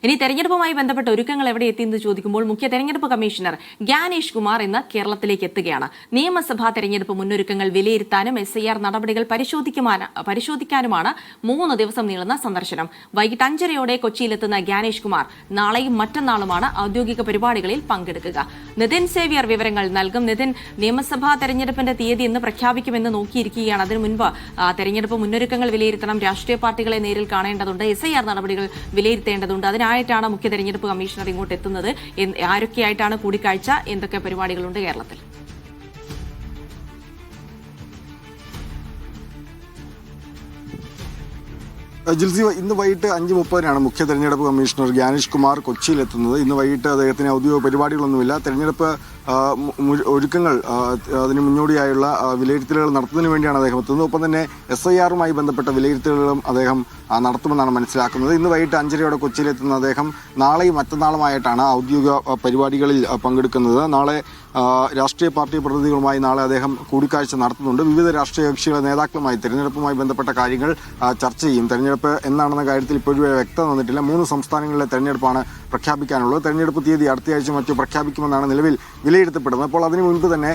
ഇനി തെരഞ്ഞെടുപ്പുമായി ബന്ധപ്പെട്ട ഒരുക്കങ്ങൾ എവിടെ എത്തിയെന്ന് ചോദിക്കുമ്പോൾ മുഖ്യ തെരഞ്ഞെടുപ്പ് കമ്മീഷണർ ഗ്യാനേഷ് കുമാർ ഇന്ന് കേരളത്തിലേക്ക് എത്തുകയാണ്. നിയമസഭാ തെരഞ്ഞെടുപ്പ് മുന്നൊരുക്കങ്ങൾ വിലയിരുത്താനും SIR നടപടികൾ പരിശോധിക്കാനുമാണ് 3 ദിവസം നീളുന്ന സന്ദർശനം. വൈകിട്ട് 5:30 കൊച്ചിയിലെത്തുന്ന ഗ്യാനേഷ് കുമാർ നാളെയും മറ്റന്നാളുമാണ് ഔദ്യോഗിക പരിപാടികളിൽ പങ്കെടുക്കുക. നിതിൻ സേവ്യർ വിവരങ്ങൾ നൽകും. നിതിൻ, നിയമസഭാ തെരഞ്ഞെടുപ്പിന്റെ തീയതി ഇന്ന് പ്രഖ്യാപിക്കുമെന്ന് നോക്കിയിരിക്കുകയാണ്. അതിനു മുൻപ് തെരഞ്ഞെടുപ്പ് മുന്നൊരുക്കങ്ങൾ വിലയിരുത്തണം, രാഷ്ട്രീയ പാർട്ടികളെ നേരിൽ കാണേണ്ടതുണ്ട്, SIR നടപടികൾ വിലയിരുത്തേണ്ടതുണ്ട്. അതിനായിട്ടാണ് മുഖ്യ തെരഞ്ഞെടുപ്പ് കമ്മീഷണർ ഇങ്ങോട്ട് എത്തുന്നത്. ആരൊക്കെയായിട്ടാണ് കൂടിക്കാഴ്ച? എന്തൊക്കെ പരിപാടികളുണ്ട് കേരളത്തിൽ? ജിൽസി, ഇന്ന് വൈകിട്ട് 5:30 മുഖ്യ തെരഞ്ഞെടുപ്പ് കമ്മീഷണർ ഗ്യാനേഷ് കുമാർ കൊച്ചിയിലെത്തുന്നത്. ഇന്ന് വൈകിട്ട് അദ്ദേഹത്തിന് ഔദ്യോഗിക പരിപാടികളൊന്നുമില്ല. തെരഞ്ഞെടുപ്പ് ഒരുക്കങ്ങൾ അതിന് മുന്നോടിയായുള്ള വിലയിരുത്തലുകൾ നടത്തുന്നതിന് വേണ്ടിയാണ് അദ്ദേഹം എത്തുന്നത്. ഒപ്പം തന്നെ SIRമായി ബന്ധപ്പെട്ട വിലയിരുത്തലുകളും അദ്ദേഹം നടത്തുമെന്നാണ് മനസ്സിലാക്കുന്നത്. ഇന്ന് വൈകിട്ട് 5:30 കൊച്ചിയിലെത്തുന്ന അദ്ദേഹം നാളെയും മറ്റന്നാളുമായിട്ടാണ് ഔദ്യോഗിക പരിപാടികളിൽ പങ്കെടുക്കുന്നത്. നാളെ രാഷ്ട്രീയ പാർട്ടി പ്രതിനിധികളുമായി നാളെ അദ്ദേഹം കൂടിക്കാഴ്ച നടത്തുന്നുണ്ട്. വിവിധ രാഷ്ട്രീയ കക്ഷികളുടെ നേതാക്കളുമായി തെരഞ്ഞെടുപ്പുമായി ബന്ധപ്പെട്ട കാര്യങ്ങൾ ചർച്ച ചെയ്യും. തെരഞ്ഞെടുപ്പ് എന്നാണെന്ന കാര്യത്തിൽ ഇപ്പോഴും വ്യക്തത വന്നിട്ടില്ല. 3 സംസ്ഥാനങ്ങളിലെ തെരഞ്ഞെടുപ്പാണ് പ്രഖ്യാപിക്കാനുള്ളത്. തെരഞ്ഞെടുപ്പ് തീയതി അടുത്തയാഴ്ച മറ്റു പ്രഖ്യാപിക്കുമെന്നാണ് നിലവിൽ വിലയിരുത്തപ്പെടുന്നത്. അപ്പോൾ അതിനു മുൻപ് തന്നെ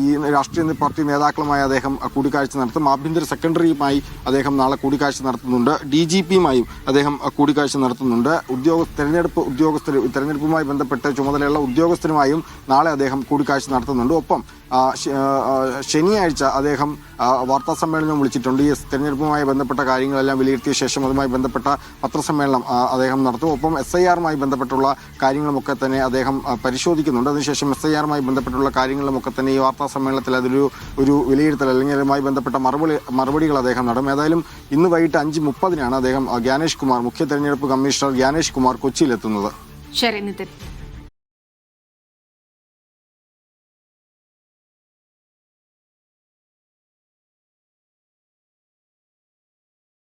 ഈ രാഷ്ട്രീയ പാർട്ടി നേതാക്കളുമായി അദ്ദേഹം കൂടിക്കാഴ്ച നടത്തും. ആഭ്യന്തര സെക്രട്ടറിയുമായി അദ്ദേഹം നാളെ കൂടിക്കാഴ്ച നടത്തുന്നുണ്ട്. DGPയുമായും അദ്ദേഹം കൂടിക്കാഴ്ച നടത്തുന്നുണ്ട്. തെരഞ്ഞെടുപ്പുമായി ബന്ധപ്പെട്ട് ചുമതലയുള്ള ഉദ്യോഗസ്ഥരുമായും നാളെ അദ്ദേഹം കൂടിക്കാഴ്ച നടത്തുന്നുണ്ട്. ഒപ്പം ശനിയാഴ്ച അദ്ദേഹം വാർത്താ സമ്മേളനം വിളിച്ചിട്ടുണ്ട്. ഈ തെരഞ്ഞെടുപ്പുമായി ബന്ധപ്പെട്ട കാര്യങ്ങളെല്ലാം വിലയിരുത്തിയ ശേഷം അതുമായി ബന്ധപ്പെട്ട പത്രസമ്മേളനം അദ്ദേഹം നടത്തും. ഒപ്പം SIRമായി ബന്ധപ്പെട്ടുള്ള കാര്യങ്ങളുമൊക്കെ തന്നെ അദ്ദേഹം പരിശോധിക്കുന്നുണ്ട്. അതിനുശേഷം SIRമായി ബന്ധപ്പെട്ടുള്ള കാര്യങ്ങളുമൊക്കെ തന്നെ ഈ വാർത്താ സമ്മേളനത്തിൽ ഒരു വിലയിരുത്തൽ അല്ലെങ്കിൽ അതുമായി ബന്ധപ്പെട്ട മറുപടികൾ അദ്ദേഹം നടത്തും. ഏതായാലും ഇന്ന് വൈകിട്ട് 5:30 അദ്ദേഹം ഗ്യാനേഷ് കുമാർ, മുഖ്യ തെരഞ്ഞെടുപ്പ് കമ്മീഷണർ ഗ്യാനേഷ് കുമാർ കൊച്ചിയിലെത്തുന്നത്. ശരി നിതിൻ.